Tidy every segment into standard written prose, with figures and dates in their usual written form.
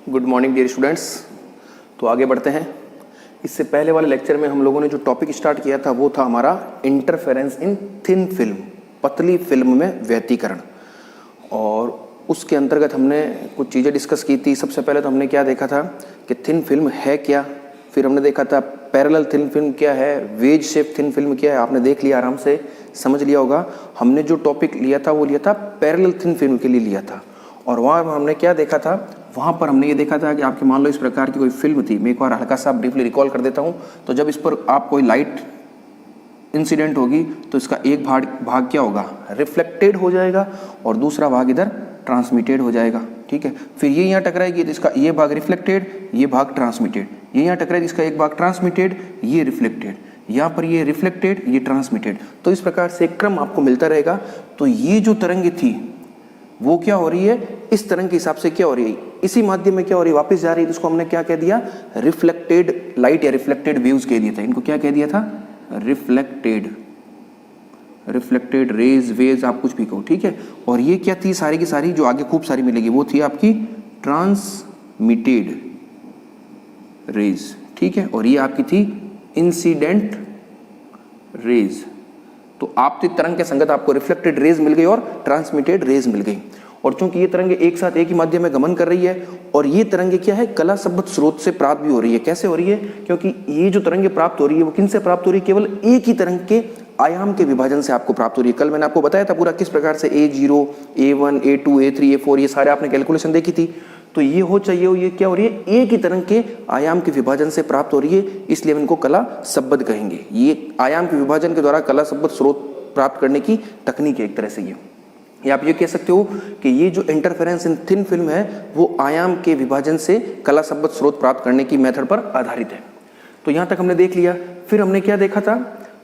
Good morning dear students. तो आगे बढ़ते हैं। इससे पहले वाले लेक्चर में हम लोगों ने जो टॉपिक स्टार्ट किया था वो था हमारा इंटरफेरेंस इन थिन फिल्म, पतली फिल्म में व्यतिकरण। और उसके अंतर्गत हमने कुछ चीज़ें डिस्कस की थी। सबसे पहले तो हमने क्या देखा था कि थिन फिल्म है क्या, फिर हमने देखा था पैरेलल थिन फिल्म क्या है, वेज शेप थिन फिल्म क्या है। आपने देख लिया, आराम से समझ लिया होगा। हमने जो टॉपिक लिया था वो लिया था पैरेलल थिन फिल्म के लिए लिया था। और वहाँ हमने क्या देखा था, वहाँ पर हमने ये देखा था कि आपके मान लो इस प्रकार की कोई फिल्म थी। मैं एक बार हल्का सा ब्रीफली रिकॉल कर देता हूँ। तो जब इस पर आप कोई लाइट इंसिडेंट होगी तो इसका एक भाग क्या होगा, रिफ्लेक्टेड हो जाएगा, और दूसरा भाग इधर ट्रांसमिटेड हो जाएगा। ठीक है, फिर ये यहाँ टकराएगी तो इसका ये भाग रिफ्लेक्टेड, ये भाग ट्रांसमिटेड। ये यहाँ टकराएगी, इसका एक भाग ट्रांसमिटेड, ये रिफ्लेक्टेड, यहाँ पर ये रिफ्लेक्टेड, ये ट्रांसमिटेड। तो इस प्रकार से एक क्रम आपको मिलता रहेगा। तो ये जो तरंग थी वो क्या हो रही है, इस तरंग के हिसाब से क्या हो रही है, इसी माध्यम में क्या हो रही है, वापस जा रही है। इसको हमने क्या कह दिया, रिफ्लेक्टेड लाइट या रिफ्लेक्टेड वेव्स कह दिया था। इनको क्या कह दिया था, रिफ्लेक्टेड रेज, वेव्स, आप कुछ भी कहो। ठीक है, और ये क्या थी, सारी की सारी जो आगे खूब सारी मिलेगी वो थी आपकी ट्रांसमिटेड रेज। ठीक है, और ये आपकी थी इंसिडेंट रेज। तो आपकी तरंग के संगत आपको रिफ्लेक्टेड रेज मिल गई और ट्रांसमिटेड रेज मिल गई। और चूंकि ये तरंगे एक साथ एक ही माध्यम में गमन कर रही है, और ये तरंगे क्या है, कला संबद्ध स्रोत से प्राप्त भी हो रही है। कैसे हो रही है, क्योंकि ये जो तरंगे प्राप्त हो रही है वो किन से प्राप्त हो रही है, केवल एक ही तरंग के आयाम के विभाजन से आपको प्राप्त हो रही है। कल मैंने आपको बताया था पूरा किस प्रकार से A0, A1, A2, A3, A4 ये सारे आपने कैलकुलेशन देखी थी। तो ये हो चाहिए, ये क्या हो रही है, एक ही तरंग के आयाम के विभाजन से प्राप्त हो रही है, इसलिए हम इनको कला संबद्ध कहेंगे। ये आयाम के विभाजन के द्वारा कला संबद्ध स्रोत प्राप्त करने की तकनीक है एक तरह से ये। या आप ये कह सकते हो कि ये जो इंटरफेरेंस इन थिन फिल्म है वो आयाम के विभाजन से कला संबद्ध स्रोत प्राप्त करने की मेथड पर आधारित है। तो यहाँ तक हमने देख लिया। फिर हमने क्या देखा था,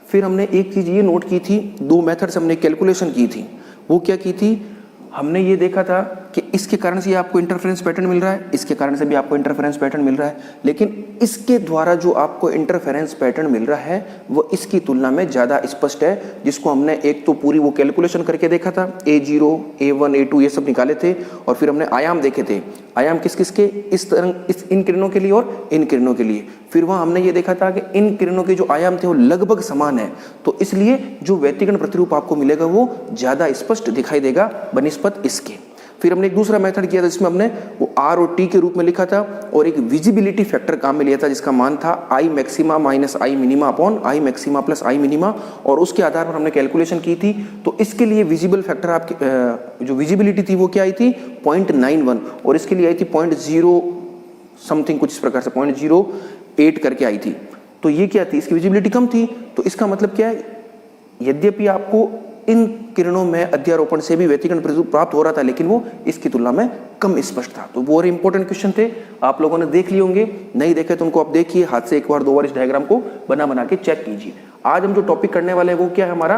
फिर हमने एक चीज ये नोट की थी, दो मेथड से हमने कैलकुलेशन की थी। वो क्या की थी, हमने ये देखा था कि इसके कारण से आपको इंटरफेरेंस पैटर्न मिल रहा है, इसके कारण से भी आपको इंटरफेरेंस पैटर्न मिल रहा है, लेकिन इसके द्वारा जो आपको इंटरफेरेंस पैटर्न मिल रहा है वो इसकी तुलना में ज़्यादा स्पष्ट है। जिसको हमने एक तो पूरी वो कैलकुलेशन करके देखा था, A0, A1, A2 ये सब निकाले थे, और फिर हमने आयाम देखे थे। आयाम किस किस के, इस तरंग, इस इन किरणों के लिए और इन किरणों के लिए। फिर वहाँ हमने ये देखा था कि इन किरणों के जो आयाम थे वो लगभग समान है, तो इसलिए जो व्यतिकरण प्रतिरूप आपको मिलेगा वो ज़्यादा स्पष्ट दिखाई देगा बनिस्पत इसके। फिर हमने एक दूसरा मेथड किया था जिसमें हमने वो R और T के रूप में लिखा था, और एक विजिबिलिटी फैक्टर काम में लिया था जिसका मान था I maxima minus I minima upon I maxima plus I minima, और उसके आधार पर हमने कैलकुलेशन की थी। तो इसके लिए विजिबल फैक्टर आपकी जो विजिबिलिटी थी वो क्या आई थी, 0.91, और इसके लिए आई थी 0.0 समथिंग, कुछ इस प्रकार से 0.08 करके आई थी। तो ये क्या थी, इसकी विजिबिलिटी कम थी। तो इसका मतलब क्या है, यद्यपि आपको इन किरणों में अध्यारोपण से भी व्यतिकरण प्रतिरूप प्राप्त हो रहा था, लेकिन वो इसकी तुलना में कम स्पष्ट था। तो वो इंपॉर्टेंट क्वेश्चन थे, आप लोगों ने देख लिए होंगे, नहीं देखे तो उनको आप देखिए, हाथ से एक बार दो बार इस डायग्राम को बना के चेक कीजिए। आज हम जो टॉपिक करने वाले हैं वो क्या है हमारा,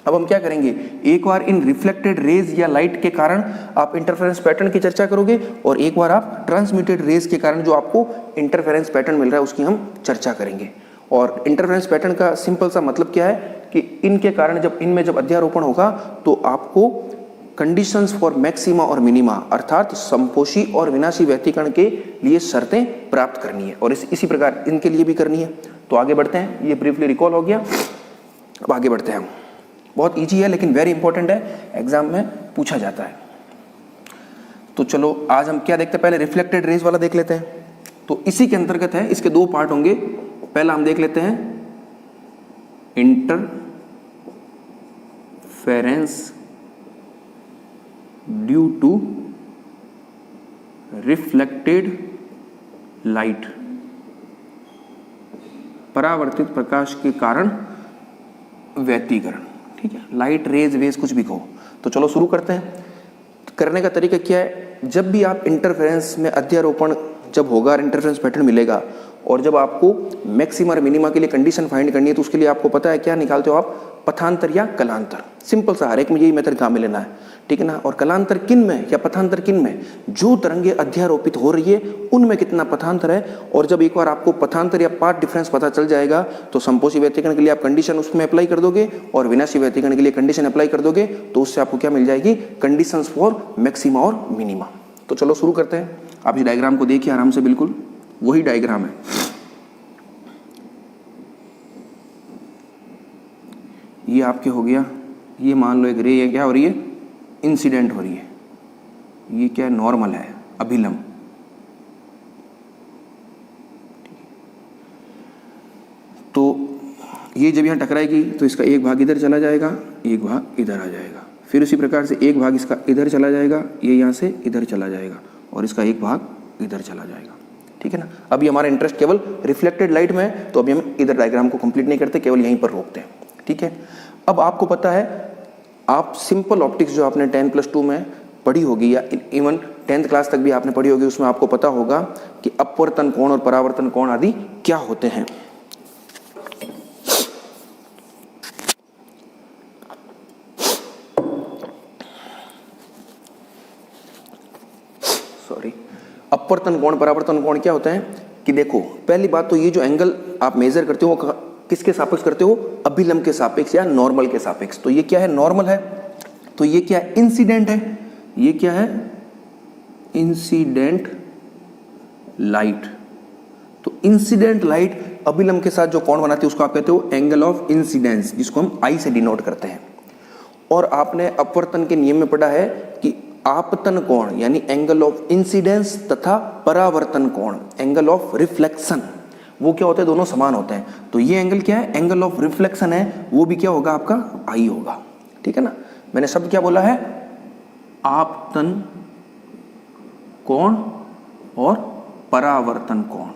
अब हम क्या करेंगे, एक बार इन रिफ्लेक्टेड रेज या लाइट के कारण आप इंटरफेरेंस पैटर्न की चर्चा करोगे, और एक बार आप ट्रांसमिटेड रेज के कारण जो आपको इंटरफेरेंस पैटर्न मिल रहा है उसकी हम चर्चा करेंगे। और इंटरफेरेंस पैटर्न का सिंपल सा मतलब क्या है कि इनके कारण जब अध्यारोपण होगा तो आपको कंडीशंस फॉर मैक्सिमा और मिनिमा, अर्थात संपोषी और विनाशी व्यतिकरण के लिए शर्तें प्राप्त करनी है, और इसी प्रकार इनके लिए भी करनी है। तो आगे बढ़ते हैं, ये ब्रीफली रिकॉल हो गया। अब आगे बढ़ते हैं। बहुत ईजी है लेकिन वेरी इंपॉर्टेंट है, एग्जाम में पूछा जाता है। तो चलो आज हम क्या देखते हैं, पहले रिफ्लेक्टेड रेज वाला देख लेते हैं। तो इसी के अंतर्गत है, इसके दो पार्ट होंगे। पहला हम देख लेते हैं interference due to reflected light, परावर्तित प्रकाश के कारण व्यतिकरण। ठीक है, लाइट रेज वेज कुछ भी कहो। तो चलो शुरू करते हैं। करने का तरीका क्या है, जब भी आप इंटरफेरेंस में अध्यारोपण जब होगा, इंटरफेरेंस पैटर्न मिलेगा, और जब आपको मैक्सिमा और मिनिमा के लिए कंडीशन फाइंड करनी है तो उसके लिए आपको पता है क्या निकालते हो आप, पथांतर या कलांतर। सिंपल सा, हर एक में यही मेथड काम में लेना है, ठीक है ना। और कलांतर किन में या पथांतर किन में, जो तरंगे अध्यारोपित हो रही है उनमें कितना पथांतर है। और जब एक बार आपको पथांतर या पाथ डिफरेंस पता चल जाएगा तो संपोषी व्यतिकरण के लिए आप कंडीशन उसमें अप्लाई कर दोगे, और विनाशी व्यतिकरण के लिए कंडीशन अप्लाई कर दोगे, तो उससे आपको क्या मिल जाएगी, कंडीशंस फॉर मैक्सिमा और मिनिमा। तो चलो शुरू करते हैं। आप इस डायग्राम को देखिए आराम से, बिल्कुल वही डायग्राम है। ये आपके हो गया, ये मान लो एक रे है, क्या हो रही है, इंसिडेंट हो रही है। ये क्या है, नॉर्मल है, अभिलंब। तो ये जब यहाँ टकराएगी तो इसका एक भाग इधर चला जाएगा, एक भाग इधर आ जाएगा, फिर उसी प्रकार से एक भाग इसका इधर चला जाएगा, ये यहाँ से इधर चला जाएगा, और इसका एक भाग इधर चला जाएगा। ठीक है ना। अभी हमारा इंटरेस्ट केवल रिफ्लेक्टेड लाइट में है, तो अभी हम इधर डायग्राम को कंप्लीट नहीं करते, केवल यहीं पर रोकते हैं। ठीक है। अब आपको पता है, आप सिंपल ऑप्टिक्स जो आपने 10+2 में पढ़ी होगी, या इवन 10th क्लास तक भी आपने पढ़ी होगी, उसमें आपको पता होगा कि अपवर्तन कोण और परावर्तन कोण आदि क्या होते हैं। अपवर्तन कोण परावर्तन कोण क्या होता है कि देखो, पहली बात तो ये जो एंगल आप मेजर करते हो वो किसके सापेक्ष करते हो, अभिलंब के सापेक्ष या नॉर्मल के सापेक्ष। तो ये क्या है, नॉर्मल है। तो ये क्या है, इंसिडेंट है। ये क्या है, इंसिडेंट लाइट। तो इंसिडेंट लाइट अभिलंब के साथ जो कोण बनाती है उसको आप कहते हो एंगल ऑफ इंसिडेंस, जिसको हम आई से डिनोट करते हैं। और आपने अपवर्तन के नियम में पढ़ा है कि आपतन कोण यानी एंगल ऑफ इंसिडेंस तथा परावर्तन कोण एंगल ऑफ रिफ्लेक्शन, वो क्या होते हैं, दोनों समान होते हैं। तो ये एंगल क्या है, एंगल ऑफ रिफ्लेक्शन है, वो भी क्या होगा, आपका आई होगा। ठीक है ना। मैंने शब्द क्या बोला है, आपतन कोण और परावर्तन कोण।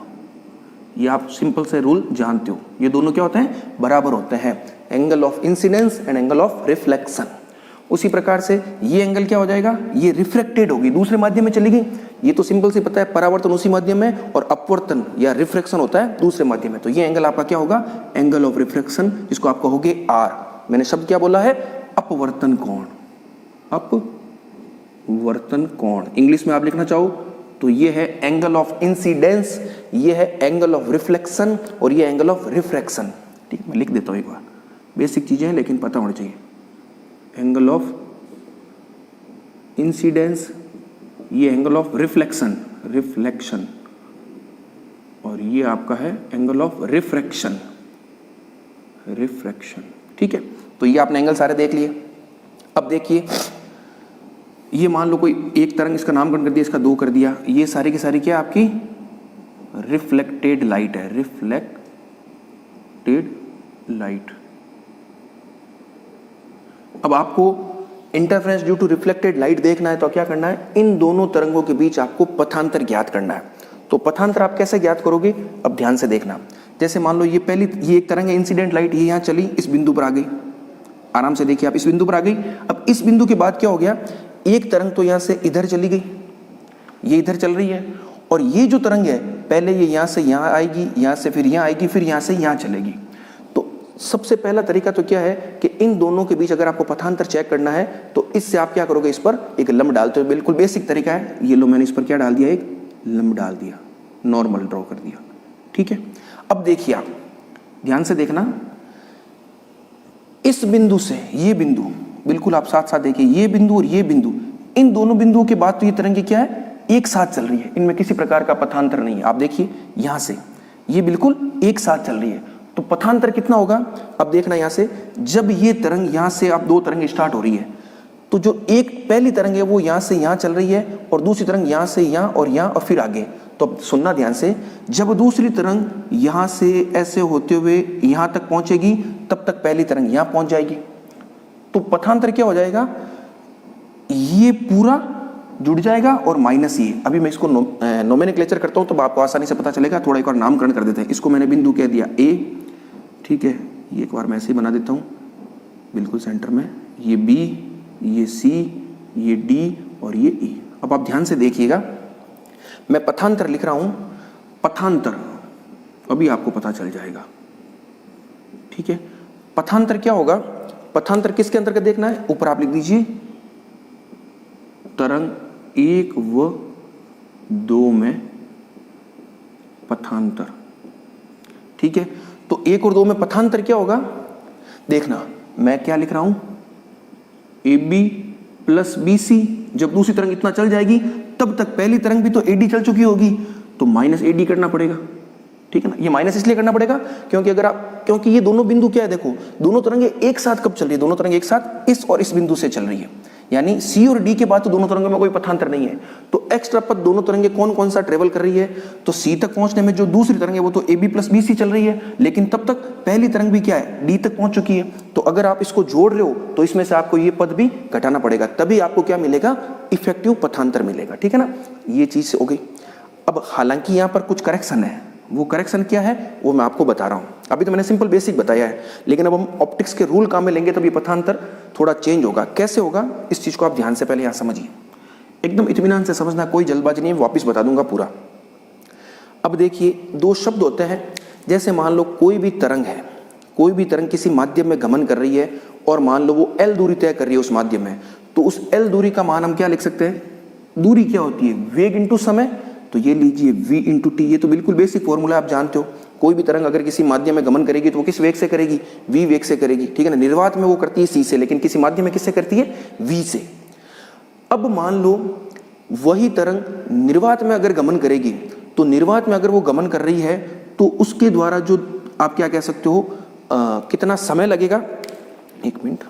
ये आप सिंपल से रूल जानते हो, ये दोनों क्या होते हैं, बराबर होते हैं, angle of incidence and angle of reflection. उसी प्रकार से ये एंगल क्या हो जाएगा, ये रिफ्लेक्टेड होगी, दूसरे माध्यम में चली गई। ये तो सिंपल से पता है, परावर्तन उसी माध्यम में और अपवर्तन या रिफ्रैक्शन होता है दूसरे माध्यम में। तो ये एंगल आपका क्या होगा, एंगल ऑफ रिफ्रैक्शन, जिसको आप कहोगे आर। मैंने शब्द क्या बोला है, अपवर्तन कोण। अपवर्तन कोण इंग्लिश में आप लिखना चाहो तो ये है एंगल ऑफ इंसिडेंस, ये है एंगल ऑफ रिफ्लेक्शन और ये एंगल ऑफ रिफ्रैक्शन। ठीक है, मैं लिख देता हूं एक बार, बेसिक चीजें हैं लेकिन पता होनी चाहिए। एंगल ऑफ इंसिडेंस, ये एंगल ऑफ रिफ्लेक्शन, रिफ्लेक्शन, और ये आपका है एंगल ऑफ रिफ्रैक्शन, रिफ्रैक्शन। ठीक है, तो ये आपने एंगल सारे देख लिए। अब देखिए, ये मान लो कोई एक तरंग, इसका नामकरण कर दिया, इसका 2 कर दिया, ये सारी की सारी क्या आपकी रिफ्लेक्टेड लाइट है, रिफ्लेक्टेड लाइट। अब आपको interference due to reflected light देखना है तो क्या करना है, इन दोनों तरंगों के बीच आपको पथांतर ज्ञात करना है। तो पथांतर आप कैसे ज्ञात करोगे, अब ध्यान से देखना। जैसे मान लो ये एक तरंग है, इंसिडेंट लाइट, ये यहां चली, इस बिंदु पर आ गई। आराम से देखिए, आप इस बिंदु पर आ गई। अब इस बिंदु के बाद क्या हो गया, एक तरंग तो यहां से इधर चली गई, ये इधर चल रही है, और ये जो तरंग है पहले ये यहां से यहां आएगी, यहां से फिर यहां आएगी, फिर यहां से यहां चलेगी। तो सबसे पहला तरीका तो क्या है कि इन दोनों के बीच अगर आपको पथांतर चेक करना है तो इससे आप क्या करोगे, इस पर एक लंब डालते हो। बिल्कुल बेसिक तरीका है ये। लो, मैंने इस पर क्या डाल दिया, एक लंब डाल दिया, नॉर्मल ड्रॉ कर दिया। ठीक है, अब देखिए आप ध्यान से देखना, इस बिंदु से ये बिंदु, बिल्कुल आप साथ साथ देखिए, ये बिंदु और ये बिंदु, इन दोनों बिंदुओं के बाद तो ये तरंगे क्या है, एक साथ चल रही है, इनमें किसी प्रकार का पथांतर नहीं है। आप देखिए यहां से ये बिल्कुल एक साथ चल रही है, तो पथांतर कितना होगा। अब देखना यहां से, जब ये तरंग यहां से आप 2 तरंगे स्टार्ट हो रही है, तो जो एक पहली तरंग है वो यहां से यहां चल रही है, और दूसरी तरंग यहां से यहां और यहां और फिर आगे। तो अब सुनना ध्यान से, जब दूसरी तरंग यहां से ऐसे होते हुए यहां तक पहुंचेगी, तब तक पहली तरंग यहां पहुंच जाएगी। तो पथांतर क्या हो जाएगा, ये पूरा जुड़ जाएगा और माइनस ये। अभी मैं इसको नोमेनक्लेचर करता हूं तो आपको आसानी से पता चलेगा। थोड़ा एक बार नामकरण कर देते हैं। इसको मैंने बिंदु कह दिया ए, ठीक है, ये एक बार मैं ऐसे ही बना देता हूं बिल्कुल सेंटर में, ये बी, ये सी, ये डी और ये ई। अब आप ध्यान से देखिएगा, मैं पथांतर लिख रहा हूं, पथांतर अभी आपको पता चल जाएगा। ठीक है, पथांतर क्या होगा, पथांतर किसके अंतर्गत देखना है, ऊपर आप लिख दीजिए तरंग 1 व 2 में पथांतर। ठीक है, तो 1 और 2 में पथांतर क्या होगा, देखना मैं क्या लिख रहा हूं, AB प्लस BC जब दूसरी तरंग इतना चल जाएगी तब तक पहली तरंग भी तो AD चल चुकी होगी, तो माइनस AD करना पड़ेगा, ठीक है ना। ये माइनस इसलिए करना पड़ेगा क्योंकि ये दोनों बिंदु क्या है, देखो दोनों तरंगें एक साथ कब चल रही है, दोनों तरंगें एक साथ इस और इस बिंदु से चल रही है, यानी C और D के बाद तो दोनों तरंगों में कोई पथांतर नहीं है। तो एक्स्ट्रा पथ दोनों तरंगें कौन कौन सा ट्रेवल कर रही है, तो C तक पहुंचने में जो दूसरी तरंग है वो तो AB प्लस BC चल रही है, लेकिन तब तक पहली तरंग भी क्या है, D तक पहुंच चुकी है। तो अगर आप इसको जोड़ रहे हो तो इसमें से आपको ये पद भी घटाना पड़ेगा, तभी आपको क्या मिलेगा, इफेक्टिव पथांतर मिलेगा, ठीक है ना। ये चीज हो गई। अब हालांकि यहाँ पर कुछ करेक्शन है, वो करेक्शन क्या है वो मैं आपको बता रहा हूँ। अभी तो मैंने सिंपल बेसिक बताया है, लेकिन अब हम ऑप्टिक्स के रूल काम में लेंगे तब ये पथांतर थोड़ा चेंज होगा। कैसे होगा इस चीज को आप ध्यान से पहले यहाँ समझिए, एकदम इत्मीनान से समझना, कोई जल्दबाजी नहीं है, वापिस बता दूंगा पूरा। अब देखिए दो शब्द होते हैं, जैसे मान लो कोई भी तरंग है, कोई भी तरंग किसी माध्यम में गमन कर रही है और मान लो वो L दूरी तय कर रही है उस माध्यम में, तो उस L दूरी का मान हम क्या लिख सकते हैं, दूरी क्या होती है, वेग इंटू समय, तो ये लीजिए v इंटू टी। ये तो बिल्कुल बेसिक फॉर्मूला आप जानते हो, कोई भी तरंग अगर किसी माध्यम में गमन करेगी तो वो किस वेग से करेगी, v वेग से करेगी, ठीक है ना। निर्वात में वो करती है c से, लेकिन किसी माध्यम में किससे करती है, v से। अब मान लो वही तरंग निर्वात में अगर गमन करेगी, तो निर्वात में अगर वो गमन कर रही है तो उसके द्वारा जो आप क्या कह सकते हो, कितना समय लगेगा, एक मिनट,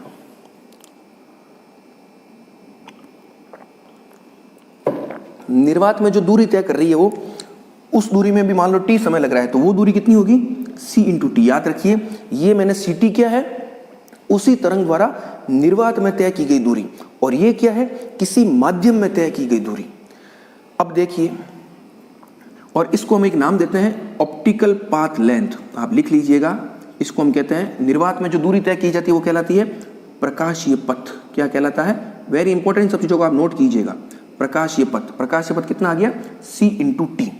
निर्वात में जो दूरी तय कर रही है वो, उस दूरी में भी मान लो t समय लग रहा है, तो वो दूरी कितनी होगी, c इंटू टी। याद रखिए ये मैंने ct क्या है, उसी तरंग द्वारा निर्वात में तय की गई दूरी, और ये क्या है, किसी माध्यम में तय की गई दूरी। अब देखिए, और इसको हम एक नाम देते हैं ऑप्टिकल पाथ लेंथ, आप लिख लीजिएगा, इसको हम कहते हैं, निर्वात में जो दूरी तय की जाती है वो कहलाती है प्रकाशीय पथ। क्या कहलाता है, वेरी इंपॉर्टेंट, सब चीजों को आप नोट कीजिएगा, प्रकाशीय पथ। प्रकाशीय पथ कितना आ गया, c इंटू टी।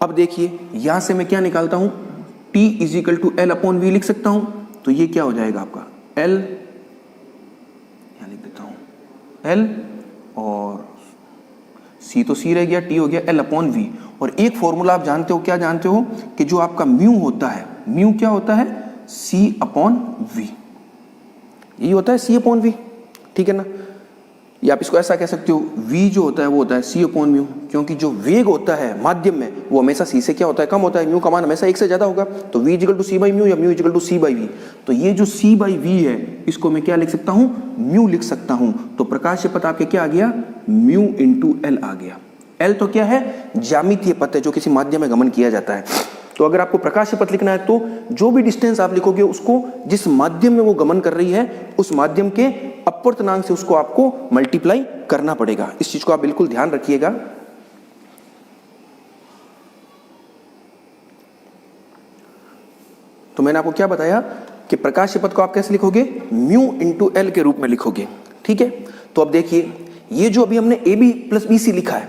अब देखिए यहां से मैं क्या निकालता हूं, t is equal to L upon V लिख सकता हूं, तो ये क्या हो जाएगा आपका l, यहां लिख देता हूं l, और c तो c रह गया, t हो गया l अपॉन वी। और एक फॉर्मूला आप जानते हो, क्या जानते हो, कि जो आपका म्यू होता है, म्यू क्या होता है, c अपॉन वी, यही होता है c अपॉन वी, ठीक है ना। या आप इसको ऐसा कह सकते हो, v जो होता है वो होता है c अपॉन म्यू, क्योंकि जो वेग होता है माध्यम में वो हमेशा c से क्या होता है, कम होता है, म्यू का मान हमेशा 1 से ज्यादा होगा, तो v equal to c by mu या mu equal to c by V. तो ये जो c बाई वी है इसको मैं क्या लिख सकता हूं, म्यू लिख सकता हूं। तो प्रकाशीय पथ आपके क्या आ गया, म्यू इंटू एल आ गया। एल तो क्या है, ज्यामितीय पथ है जो किसी माध्यम में गमन किया जाता है। तो अगर आपको प्रकाशीय पथ लिखना है तो जो भी डिस्टेंस आप लिखोगे उसको जिस माध्यम में वो गमन कर रही है उस माध्यम के अपवर्तनांक से उसको आपको मल्टीप्लाई करना पड़ेगा। इस चीज को आप बिल्कुल ध्यान रखिएगा। तो मैंने आपको क्या बताया कि प्रकाशीय पथ को आप कैसे लिखोगे, म्यू इंटू एल के रूप में लिखोगे, ठीक है। तो अब देखिए ये जो अभी हमने A B plus B C लिखा है,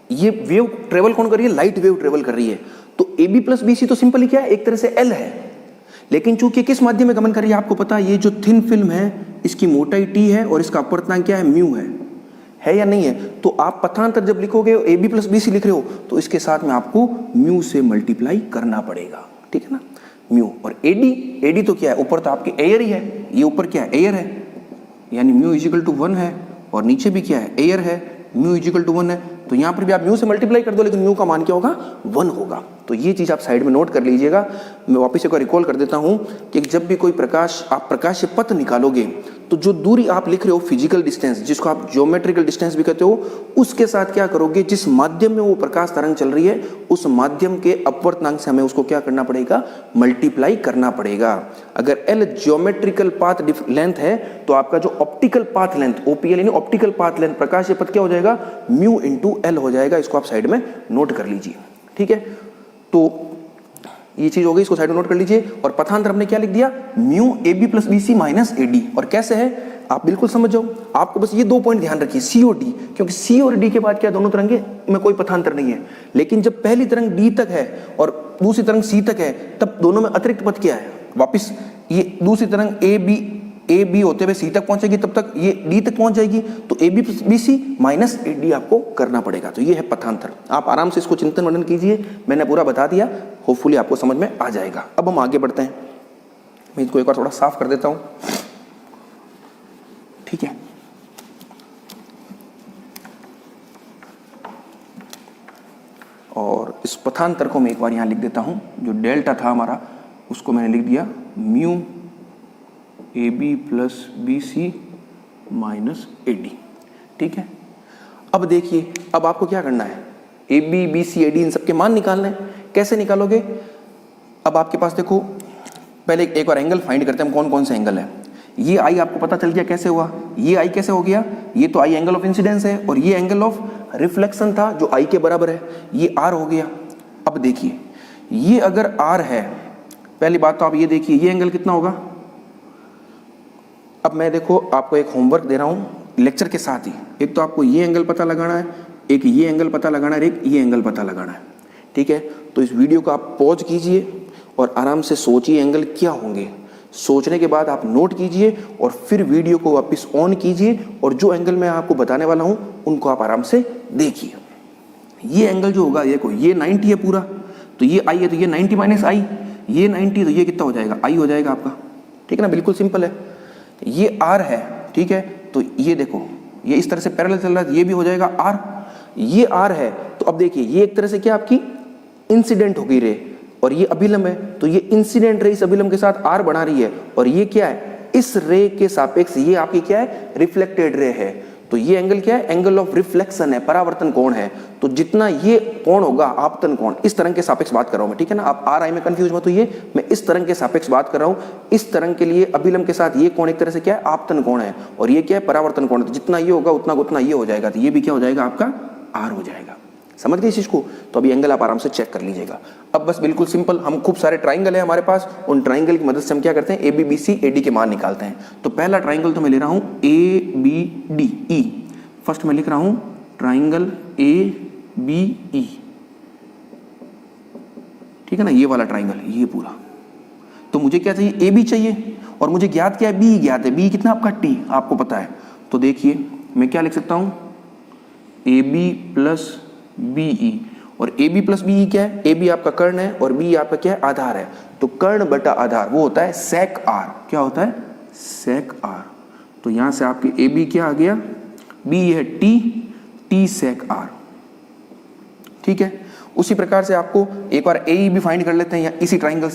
ये वेव ट्रेवल कौन कर रही है, लाइट वेव ट्रेवल कर रही है। तो A B plus B C तो सिंपली क्या है, एक तरह से एल है, लेकिन चूंकि किस माध्यम में गमन कर रही है आपको पता है, ये जो थिन फिल्म है इसकी मोटाई टी है और इसका अपवर्तनांक क्या है, म्यू है या नहीं है। तो आप पथांतर जब लिखोगे A B plus B C लिख रहे हो तो इसके साथ में आपको म्यू से मल्टीप्लाई करना पड़ेगा, ठीक है ना। म्यू और एडी तो क्या है, ऊपर तो आपकी एयर ही है, ये ऊपर क्या है, एयर है, यानी म्यू इजिकल टू 1 है, और नीचे भी क्या है, एयर है, म्यू इजिकल टू 1 है। तो यहां पर भी आप म्यू से मल्टीप्लाई कर दो, लेकिन म्यू का मान क्या होगा, 1 होगा। तो ये चीज आप साइड में नोट कर लीजिएगा। मैं वापस एक बार रिकॉल कर देता हूं कि जब भी कोई आप प्रकाशीय पथ निकालोगे तो जो दूरी आप लिख रहे हो, फिजिकल डिस्टेंस, जिसको आप ज्योमेट्रिकल डिस्टेंस भी कहते हो, उसके साथ क्या करोगे, जिस माध्यम में वो प्रकाश तरंग चल रही है उस माध्यम के अपवर्तनांक से हमें उसको क्या करना पड़ेगा, मल्टीप्लाई करना पड़ेगा। अगर एल ज्योमेट्रिकल पाथ लेंथ है तो आपका जो ऑप्टिकल पाथ लेंथ, ओपीएल यानी ऑप्टिकल पाथ लेंथ, प्रकाशीय पथ क्या हो जाएगा, म्यू इंटू एल हो जाएगा। इसको आप साइड में नोट कर लीजिए, ठीक है। तो ये चीज हो गई, इसको साइड में नोट कर लीजिए। और पथांतर हमने क्या लिख दिया, mu A B plus B C minus A D. और कैसे है आप बिल्कुल समझ जाओ, आपको बस ये 2 पॉइंट ध्यान रखिए, सी और डी, क्योंकि सी और डी के बाद क्या दोनों तरंगे में कोई पथांतर नहीं है, लेकिन जब पहली तरंग डी तक है और दूसरी तरंग सी तक है तब दोनों में अतिरिक्त पथ क्या है, वापिस ये दूसरी तरंग ए बी होते हुए सी तक पहुंचेगी, तब तक ये डी तक पहुंच जाएगी, तो A B plus B C minus A D आपको करना पड़ेगा। तो ये है पथांतर। आप आराम से इसको चिंतन मनन कीजिए, मैंने पूरा बता दिया, होपफुली आपको समझ में आ जाएगा। अब हम आगे बढ़ते हैं, मैं इसको एक बार थोड़ा साफ कर देता हूं, ठीक है। इस पथांतर को मैं एक बार यहाँ लिख देता हूँ। जो डेल्टा था हमारा उसको मैंने लिख दिया mu A B plus B C minus A D. ठीक है, अब देखिए, अब आपको क्या करना है, A B B C A D इन सबके मान निकालने हैं। कैसे निकालोगे? अब आपके पास देखो, पहले एक बार एंगल फाइंड करते हैं हम, कौन कौन से एंगल है। ये आई आपको पता चल गया कैसे हुआ, ये आई कैसे हो गया, ये तो आई एंगल ऑफ इंसिडेंस है और ये एंगल ऑफ रिफ्लेक्शन था जो आई के बराबर है, ये आर हो गया। अब देखिए, ये अगर आर है, पहली बात तो आप ये देखिए ये एंगल कितना होगा। अब मैं देखो आपको एक होमवर्क दे रहा हूं लेक्चर के साथ ही, एक तो आपको ये एंगल पता लगाना है, एक ये एंगल पता लगाना है, एक ये एंगल पता लगाना है। ठीक है, तो इस वीडियो को आप पॉज कीजिए और आराम से सोचिए एंगल क्या होंगे। सोचने के बाद आप नोट कीजिए और फिर वीडियो को वापस ऑन कीजिए और जो एंगल मैं आपको बताने वाला हूं उनको आप आराम से देखिए। ये एंगल जो होगा, देखो ये 90 है पूरा, तो ये आई है, तो ये 90 माइनस आई, ये 90, तो ये कितना हो जाएगा, आई हो जाएगा आपका। ठीक है ना, बिल्कुल सिंपल है। ये आर है, ठीक है, तो ये देखो ये इस तरह से पैरेलल चल रहा है, ये भी हो जाएगा आर। ये आर है, तो अब देखिए ये एक तरह से क्या आपकी इंसिडेंट होगी रे, और ये अभिलंब है, तो ये इंसिडेंट रे इस अभिलंब के साथ आर बना रही है, और ये क्या है, इस रे के सापेक्ष ये आपकी क्या है, रिफ्लेक्टेड रे है। तो ये एंगल क्या है, एंगल ऑफ रिफ्लेक्शन है, परावर्तन कोण है। तो जितना ये कोण होगा आपतन कोण, इस तरंग के सापेक्ष बात कर रहा हूं मैं, ठीक है ना, आप आर आई में कंफ्यूज मत होइए, मैं इस तरंग के सापेक्ष बात कर रहा हूं। इस तरंग के लिए अभिलंब के साथ ये कोण एक तरह से क्या है, आपतन कोण है, और ये क्या है, परावर्तन कोण। तो जितना ये होगा उतना उतना ये हो जाएगा, तो ये भी क्या हो जाएगा आपका, आर हो जाएगा। समझ गए इस चीज को? तो अभी एंगल आप आराम से चेक कर लीजिएगा। अब बस बिल्कुल सिंपल, हम खूब सारे ट्राइंगल है हमारे पास, उन ट्राइंगल की मदद से हम क्या करते हैं, A B B C A D के मान निकालते हैं। तो पहला ट्राइंगल तो मैं ले रहा हूं A B D E. First मैं लिख रहा हूं ट्राइंगल ए बी ई, ठीक है ना, ये वाला ट्राइंगल, ये पूरा। तो मुझे क्या चाहिए, ए बी चाहिए, और मुझे ज्ञात क्या है, बी ज्ञात है। बी कितना आपका, टी, आपको पता है। तो देखिए मैं क्या लिख सकता हूं, A B plus B E, और A B plus B E क्या है, ए बी आपका कर्ण है और बी आपका क्या है, आधार है। तो कर्ण बटा आधार वो होता है सेक आर। क्या होता है, सेक आर। तो यहां से आपके ए बी क्या आ गया, बी है टी, टी सेक आर। ठीक है, उसी प्रकार से आपको एक बार ए ई भी फाइंड कर लेते हैं, या इसी ट्राइंगल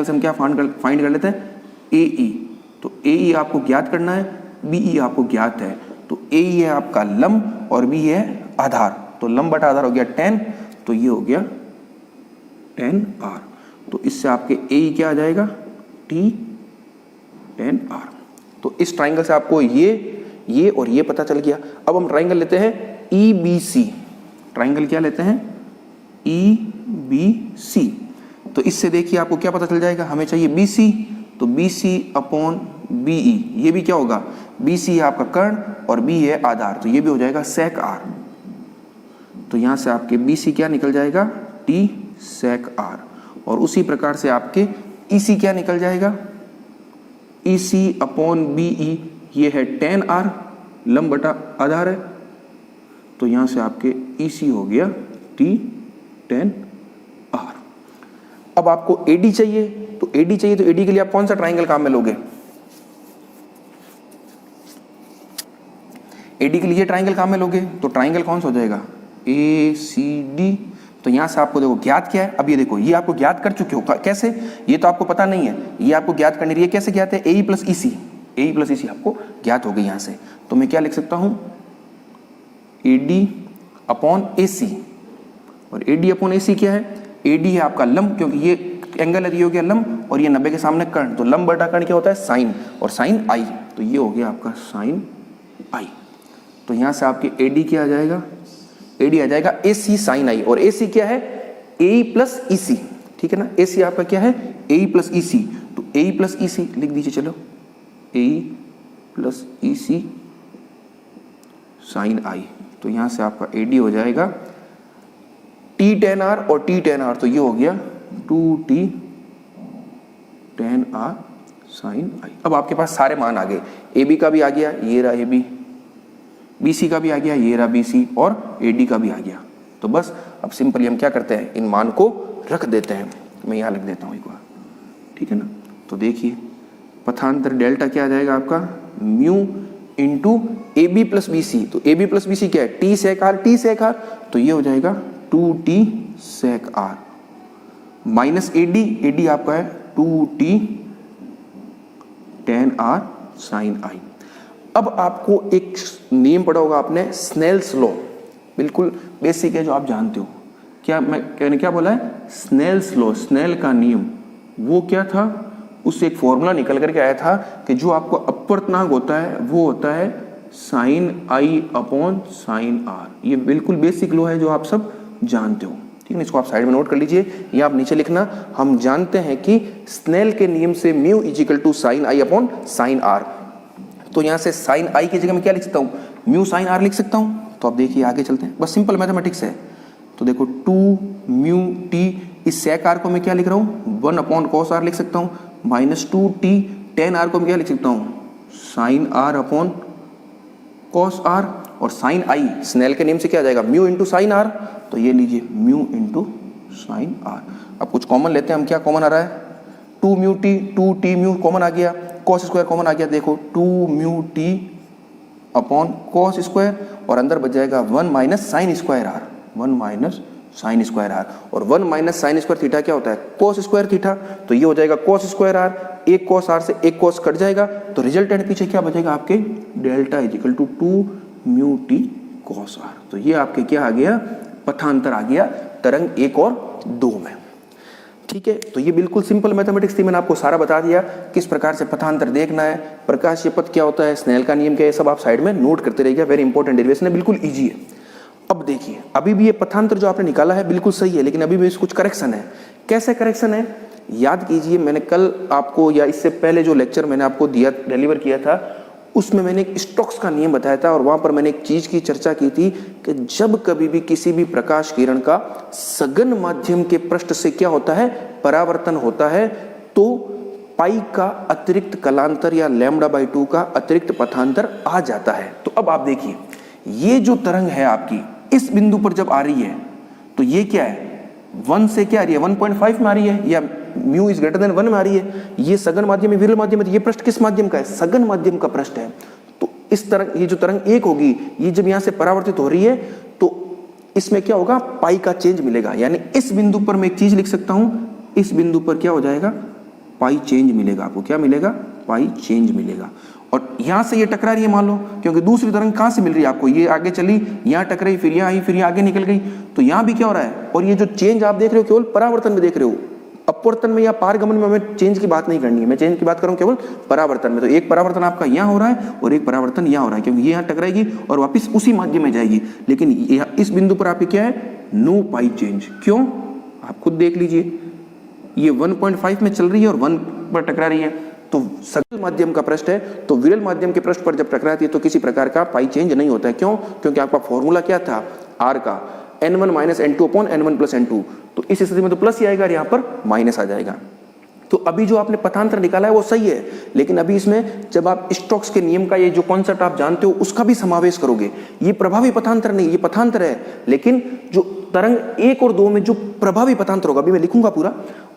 से हम क्या फाइंड कर लेते हैं, ए ई। तो ए ई आपको ज्ञात करना है, बी ई आपको ज्ञात है। तो ए ई है आपका लंब और बी है आधार, तो लंब बटा आधार हो गया 10, तो ये हो गया 10 आर। तो इससे आपके ए ई क्या आ जाएगा, टी 10 आर। तो इस ट्राइंगल से आपको ये और ये पता चल गया। अब हम ट्राइंगल लेते हैं ई बी सी। ट्राइंगल क्या लेते हैं, ई बी सी। तो इससे देखिए आपको क्या पता चल जाएगा, हमें चाहिए बी सी, तो B C upon B E, ये भी क्या होगा, बी सी है आपका कर्ण और बी है आधार, तो ये भी हो जाएगा सेक आर। तो यहां से आपके बी सी क्या निकल जाएगा, टी सेक आर। और उसी प्रकार से आपके ई सी क्या निकल जाएगा, ई सी अपॉन बी ई, ये है 10 आर, लंब बटा आधार है। तो यहां से आपके ई सी हो गया टी 10 आर। अब आपको एडी चाहिए, तो एडी के लिए आप कौन सा ट्राइंगल काम में लोगे, एडी के लिए ट्राइंगल काम में लोगे, तो ट्राइंगल कौन सा हो जाएगा, ए सी डी। तो यहां से आपको देखो ज्ञात क्या है, अब ये देखो ये आपको ज्ञात कर चुके हो, कैसे, ये तो आपको पता नहीं है, ये आपको ज्ञात करनी रही है। कैसे ज्ञात है, ए ई प्लस ई सी, ए ई प्लस ई सी आपको ज्ञात हो गई यहां से। तो मैं क्या लिख सकता हूं, ए डी अपॉन ए सी, और ए डी अपॉन ए सी क्या है, ए डी है आपका लंब, क्योंकि ये एंगल है, ये हो गया लंब, और ये 90 के सामने कर्ण, तो लंब बटा कर्ण क्या होता है, साइन, और साइन आई, तो ये हो गया आपका साइन आई। तो यहां से आपके ए डी क्या आ जाएगा, ए डी आ जाएगा ए सी साइन आई, और ए सी क्या है, ए प्लस ई सी, ठीक है ना, ए सी आपका क्या है, ए प्लस ई सी। तो ए प्लस ई सी लिख दीजिए, चलो ए प्लस ई सी साइन आई। तो यहां से आपका ए डी हो जाएगा टी 10 आर और टी 10 आर, तो ये हो गया 2t 10 आर साइन आई। अब आपके पास सारे मान आ गए, ए बी का भी आ गया, ये रहा ए बी, बी सी का भी आ गया, ये रहा बी सी, और ए डी का भी आ गया। तो बस अब सिंपली हम क्या करते हैं, इन मान को रख देते हैं। मैं यहाँ लिख देता हूँ एक बार, ठीक है ना। तो देखिए पथांतर डेल्टा क्या आ जाएगा आपका, mu into A B plus B C. तो A B plus B C क्या है, T sec R, T sec R, तो ये हो जाएगा 2t sec r minus AD आपका है 2t tan r sin i। अब आपको एक नियम पढ़ा होगा आपने, स्नेल्स लॉ, बिल्कुल बेसिक है जो आप जानते हो। मैंने क्या बोला है? स्नेल्स लॉ, स्नेल का नियम। वो क्या था? उससे एक फॉर्मूला निकल करके आया था कि जो आपको अपवर्तनांक होता है वो होता है sin i upon sin r। ये बिल्कुल बेसिक लॉ है जो आप सब जानते हो, ठीक है। इसको आप साइड में नोट कर लीजिए, या आप नीचे लिखना। हम जानते हैं कि स्नेल के नियम से mu is equal to sin i upon sin r। तो यहाँ से sin i की जगह मैं क्या लिख सकता हूँ? म्यू sin r लिख सकता हूँ। तो आप देखिए आगे चलते हैं, बस सिंपल मैथमेटिक्स है। तो देखो 2 म्यू t, इस sec r को मैं क्या लिख रहा हूँ? 1 अपॉन cos r लिख सकता हूँ, माइनस 2t tan r को मैं क्या लिख सकता हूँ? sin r upon cos r, और sin i स्नेल के नियम से क्या आ जाएगा? Mu into sine R. तो ये लीजिए म्यू इंटू साइन आर। अब कुछ कॉमन लेते हैं हम, क्या कॉमन आ रहा है? 2 mu T, 2t mu common आ गया, cos स्क्वायर कॉमन आ गया। देखो 2 mu T upon cos square, और अंदर बच जाएगा 1 minus sine square R, 1 minus sine square R. और 1 माइनस साइन स्क्वायर थीटा क्या होता है? cos square theta. तो ये हो जाएगा cos स्क्वायर आर, एक cos आर से एक cos कट जाएगा, तो रिजल्टेंट पीछे क्या बचेगा आपके? Delta is equal to 2 mu T cos R. तो ये आपके क्या आ गया? पथांतर आ गया तरंग 1 और 2 में, ठीक है। तो ये बिल्कुल सिंपल मैथमेटिक्स थी, मैंने आपको सारा बता दिया किस प्रकार से पथांतर देखना है, प्रकाशीय पथ क्या होता है, स्नेल का नियम क्या है, सब आप साइड में नोट करते रहिएगा। वेरी इंपॉर्टेंट डेरिवेशन है, बिल्कुल ईजी है। अब देखिए, अभी भी ये पथांतर जो आपने निकाला है बिल्कुल सही है, लेकिन अभी भी कुछ करेक्शन है। कैसे करेक्शन है? याद कीजिए, मैंने कल आपको या इससे पहले जो लेक्चर मैंने आपको दिया, डिलीवर किया था, उसमें मैंने एक स्टोक्स का नियम बताया था, और वहां पर मैंने एक चीज की चर्चा की थी कि जब कभी भी किसी भी प्रकाश किरण का सघन माध्यम के पृष्ठ से क्या होता है? परावर्तन होता है, तो पाई का अतिरिक्त कलांतर या λ/2 का अतिरिक्त पथांतर आ जाता है। तो अब आप देखिए, ये जो तरंग है आपकी इस बिंदु पर जब आ रही है, तो ये क्या है? 1 से क्या आ रही है? 1.5 में आ रही है, या म्यू इज ग्रेटर देन 1 में आ रही है। ये सघन माध्यम है, विरल माध्यम है। ये पृष्ठ किस माध्यम का है? सघन माध्यम का पृष्ठ है। तो इस तरंग, ये जो तरंग एक होगी, ये जब यहां से परावर्तित हो रही है, तो इसमें क्या होगा? पाई का चेंज मिलेगा। यानी इस बिंदु पर मैं एक चीज लिख सकता हूं, इस बिंदु पर क्या हो जाएगा? पाई चेंज मिलेगा। आपको क्या मिलेगा? पाई चेंज मिलेगा। और यहां से ये टकरा रही है मान लो, क्योंकि दूसरी तरंग कहां से मिल रही है आपको? ये आगे चली, यहां टकराई, फिर यहां आई, फिर यहां आगे निकल गई, तो यहां भी क्या हो रहा है? और ये जो चेंज आप देख रहे हो केवल परावर्तन में देख रहे हो, अपवर्तन में या पारगमन में हमें चेंज की बात नहीं करनी है। मैं चेंज की बात करूं केवल परावर्तन में। तो एक परावर्तन आपका यहां हो रहा है और एक परावर्तन यहां हो रहा है, क्योंकि ये यहां टकराएगी और वापस उसी माध्यम में जाएगी। लेकिन इस बिंदु पर आपके क्या है? नो पाई चेंज। क्यों? आप खुद देख लीजिए, ये 1.5 में चल रही है और 1 पर टकरा रही है, तो सघन माध्यम का पृष्ठ है, तो विरल माध्यम के पृष्ठ पर जब टकराती है तो किसी प्रकार का पाई चेंज नहीं होता है। क्यों? क्योंकि आपका फॉर्मूला क्या था? आर का n1 minus n2 upon n1 plus n2। तो इस स्थिति में तो प्लस ही आएगा और यहाँ पर माइनस आ जाएगा। तो अभी जो आपने पथांतर निकाला है वो सही है, लेकिन अभी इसमें जब आप स्टोक्स के नियम का ये जो कॉन्सेप्ट आप जानते हो उसका भी समावेश करोगे। ये प्रभावी पथांतर नहीं, ये पथांतर है, लेकिन जो तरंग 1 और 2 में जो प्रभावी पथांतर होगा, अभी मैं लिखूंगा पूरा,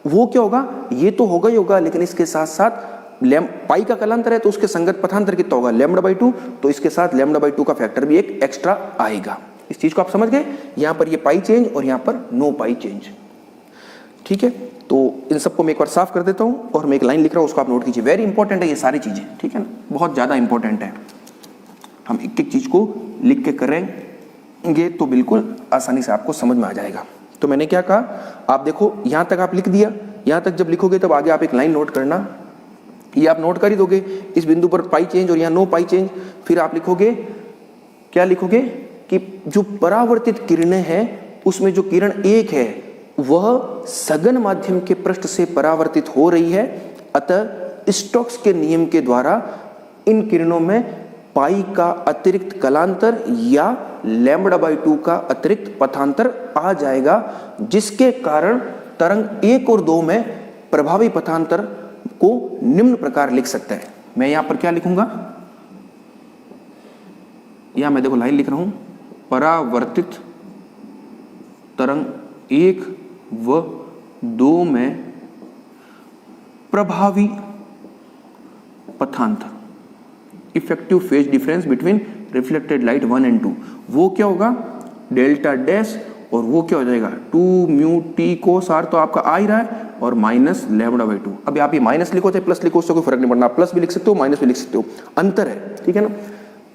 वो क्या होगा? ये तो होगा ही होगा, लेकिन इसके साथ साथ पाई का कलांतर है तो उसके संगत पथांतर कितना होगा? λ/2। तो इसके साथ λ/2 का फैक्टर भी एक एक्स्ट्रा आएगा। इस चीज को आप समझ गए? यहां पर ये पाई चेंज और यहां पर नो पाई चेंज, ठीक है। तो इन सबको मैं एक बार साफ कर देता हूं और मैं एक लाइन लिख रहा हूं, उसको आप नोट कीजिए। वेरी इंपॉर्टेंट है ये सारी चीजें, ठीक है ना, बहुत ज्यादा इंपॉर्टेंट है। हम एक एक चीज को लिख के करेंगे तो बिल्कुल आसानी से आपको समझ में आ जाएगा। तो मैंने क्या कहा, आप देखो यहां तक आप लिख दिया, यहां तक जब लिखोगे तब आगे आप एक लाइन नोट करना, ये आप नोट कर ही दोगे, इस बिंदु पर पाई चेंज और यहाँ नो पाई चेंज। फिर आप लिखोगे, क्या लिखोगे कि जो परावर्तित किरणें हैं उसमें जो किरण 1 है वह सघन माध्यम के पृष्ठ से परावर्तित हो रही है, अतः स्टोक्स के नियम के द्वारा इन किरणों में पाई का अतिरिक्त कलांतर या λ/2 का अतिरिक्त पथांतर आ जाएगा, जिसके कारण तरंग 1 और 2 में प्रभावी पथांतर को निम्न प्रकार लिख सकते हैं। मैं यहां पर क्या लिखूंगा? यहां मैं देखो लाइन लिख रहा हूं, परावर्तित तरंग 1 व 2 में प्रभावी पथांतर, effective phase difference between reflected light 1 and 2, वो क्या होगा? डेल्टा डैश, और वो क्या हो जाएगा 2 म्यू टी कोस आर, तो आपका आ ही रहा है, और माइनस लैम्बडा बाई 2। अभी आप ये माइनस लिखो चाहे प्लस लिखो, उससे कोई फर्क नहीं पड़ना, आप प्लस भी लिख सकते हो माइनस भी लिख सकते हो, अंतर है, ठीक है ना।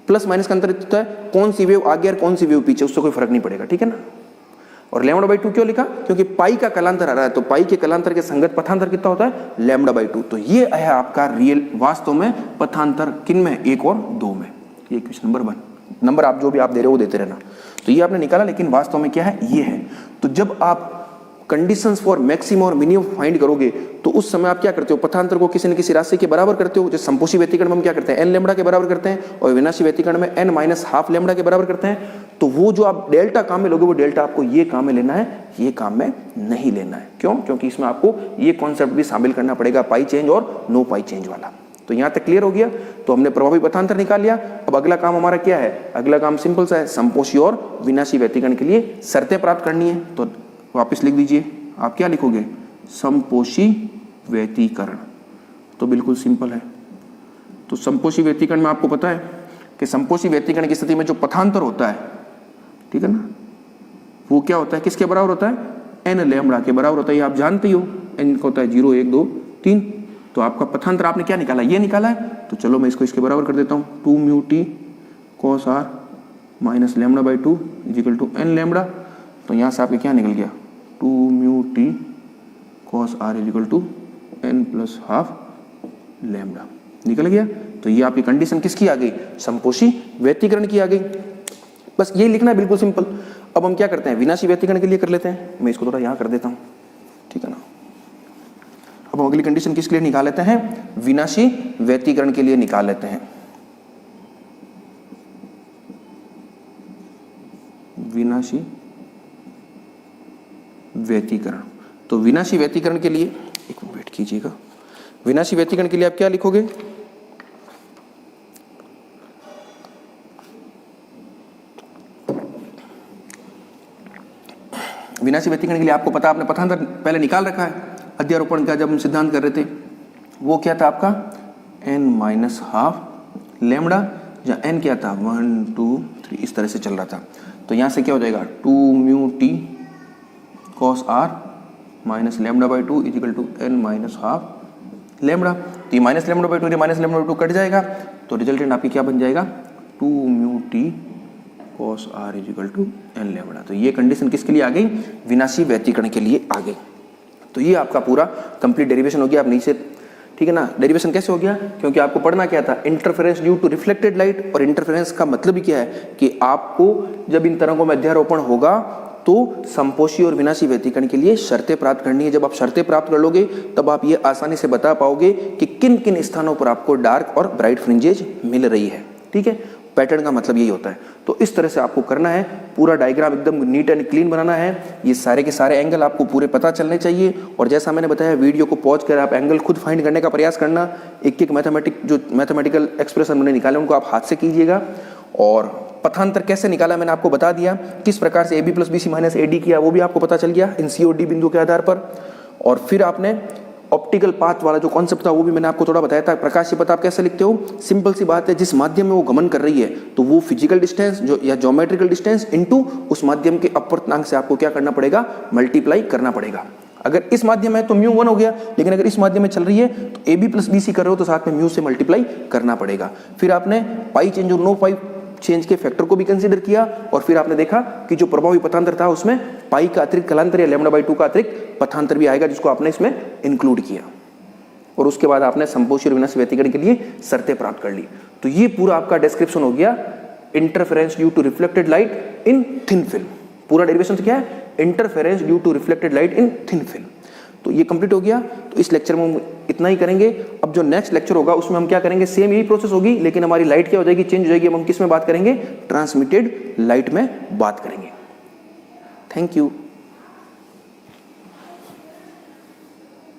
प्लस माइनस का अंतर होता है कौन सी वेव आगे और कौन सी वेव पीछे, उससे कोई फर्क नहीं पड़ेगा, ठीक है ना। और लैम्बडा बाई 2 क्यों लिखा, क्योंकि पाई का कलांतर आ रहा है, तो पाई के कलांतर के संगत पथांतर कितना होता है लैम्बडा बाई 2। तो ये है आपका रियल वास्तव में पथांतर किन में, 1 और 2 में। ये क्वेश्चन नंबर 1, नंबर आप जो भी आप दे रहे हो वो देते रहना। तो ये आपने निकाला, लेकिन वास्तव में क्या है ये है। तो जब आप कंडीशंस फॉर मैक्सिमम और मिनिमम फाइंड करोगे तो उस समय आप क्या करते हो, पथांतर को किसी न किसी राशि के बराबर करते हो। जैसे संपोषी व्यतिकरण में हम क्या करते हैं, n लैम्बडा के बराबर करते हैं, और विनाशी व्यतिकरण में n माइनस हाफ लैम्बडा के बराबर करते हैं। तो वो जो आप डेल्टा काम में लोगे, वो डेल्टा आपको ये काम में लेना है, ये काम में नहीं लेना है। क्यों, क्योंकि इसमें आपको ये कॉन्सेप्ट भी शामिल करना पड़ेगा, पाई चेंज और नो पाई चेंज वाला। तो यहाँ तक क्लियर हो गया। तो हमने प्रभावी पथांतर निकाल लिया। अब अगला काम हमारा क्या है, अगला काम सिंपल सा है, संपोषी और विनाशी व्यतिकरण के लिए शर्तें प्राप्त करनी है। तो वापस लिख दीजिए, आप क्या लिखोगे, संपोषी व्यतिकरण। तो बिल्कुल सिंपल है। तो संपोषी व्यतिकरण में आपको पता है कि संपोषी व्यतिकरण की स्थिति में जो पथांतर होता है, ठीक है ना, वो क्या होता है, किसके बराबर होता है, n लैम्बडा के बराबर होता है। ये आप जानते ही हो, n का होता है 0 1 2 3। तो आपका पथांतर आपने क्या निकाला, ये निकाला है। तो चलो मैं इसको इसके बराबर कर देता हूँ, 2 mu T cos R minus lambda by 2 is equal to n lambda. तो यहाँ से आपके क्या निकल गया, 2 mu T cos R is equal to n plus half lambda निकल गया। तो ये आपकी कंडीशन किसकी आ गई, संपोषी व्यतिकरण की आ गई। बस ये लिखना है, बिल्कुल सिंपल। अब हम क्या करते हैं, विनाशी व्यतिकरण के लिए कर लेते हैं। मैं इसको थोड़ा यहाँ कर देता हूँ, ठीक है ना। अब हम अगली कंडीशन किसके लिए निकाल लेते हैं, विनाशी व्यतिकरण के लिए निकाल लेते हैं। विनाशी व्यतिकरण, तो विनाशी व्यतिकरण के लिए एक मिनट वेट कीजिएगा। विनाशी व्यतिकरण के लिए आप क्या लिखोगे, विनाशी व्यतिकरण के लिए आपको पता, आपने पथांतर पहले निकाल रखा है अध्यारोपण का, जब हम सिद्धांत कर रहे थे। वो क्या था आपका n माइनस हाफ लैम्बडा, या n क्या था 1 2 3 इस तरह से चल रहा था। तो यहाँ से क्या हो जाएगा 2 mu T cos R minus lambda by 2 is equal to n minus half lambda. तो ये minus lambda by 2 minus lambda by 2 cut जाएगा। तो रिजल्टेंट आपकी क्या बन जाएगा, 2 mu T cos R is equal to n lambda. तो ये कंडीशन किसके लिए आ गई, विनाशी व्यतिकरण के लिए आ गई। तो ये आपका पूरा कंप्लीट डेरिवेशन हो गया। आप नीचे, ठीक है ना, डेरिवेशन कैसे हो गया, क्योंकि आपको पढ़ना क्या था, interference due to reflected light. और इंटरफेरेंस का मतलब ही क्या है कि आपको जब इन तरंगों में अध्यारोपण होगा तो संपोषी और विनाशी व्यतिकरण के लिए शर्तें प्राप्त करनी है। जब आप शर्तें प्राप्त कर लोगे तब आप ये आसानी से बता पाओगे कि किन किन स्थानों पर आपको डार्क और ब्राइट फ्रिंजेज मिल रही है, ठीक है। पैटर्न का मतलब यही होता है। तो इस तरह से आपको करना है, पूरा डायग्राम एकदम नीट एंड क्लीन बनाना है। ये सारे के सारे एंगल आपको पूरे पता चलने चाहिए। और जैसा मैंने बताया, वीडियो को पॉज कर आप एंगल खुद फाइंड करने का प्रयास करना। एक एक मैथमेटिकल एक्सप्रेशन मैंने निकाले उनको आप हाथ से कीजिएगा। और पथांतर कैसे निकाला मैंने आपको बता दिया, किस प्रकार से AB plus BC minus AD किया वो भी आपको पता चल गया इन COD बिंदु के आधार पर। और फिर आपने ऑप्टिकल पाथ वाला जो कॉन्सेप्ट था वो भी मैंने आपको थोड़ा बताया था। प्रकाशीय पथ आप कैसे लिखते हो, सिंपल सी बात है, जिस माध्यम में वो गमन कर रही है तो वो फिजिकल डिस्टेंस जो या ज्योमेट्रिकल डिस्टेंस इनटू उस माध्यम के अपवर्तनांक से आपको क्या करना पड़ेगा, मल्टीप्लाई करना पड़ेगा। अगर इस माध्यम है तो म्यू 1 हो गया, लेकिन अगर इस माध्यम में चल रही है तो AB प्लस BC कर रहे हो तो साथ में म्यू से मल्टीप्लाई करना पड़ेगा। फिर आपने पाई चेंज और नो पाई चेंज के फैक्टर को भी कंसीडर किया। और फिर आपने देखा कि जो प्रभावी पथांतर था उसमें पाई का अतिरिक्त कलांतर या लैम्बडा बाई 2 का अतिरिक्त पथांतर भी आएगा, जिसको आपने इसमें इंक्लूड किया। और उसके बाद आपने संपोषी और विनाशी व्यतिकरण के लिए शर्तें प्राप्त कर ली। तो ये पूरा आपका डिस्क्रिप्शन हो गया interference due to reflected light in thin film. पूरा डेरिवेशन क्या है, interference due to reflected light in thin film. तो ये कंप्लीट हो गया। तो इस लेक्चर में हम इतना ही करेंगे। अब जो नेक्स्ट लेक्चर होगा उसमें हम क्या करेंगे, सेम यही प्रोसेस होगी, लेकिन हमारी लाइट क्या हो जाएगी, चेंज हो जाएगी। अब हम किस में बात करेंगे, ट्रांसमिटेड लाइट में बात करेंगे। Thank you.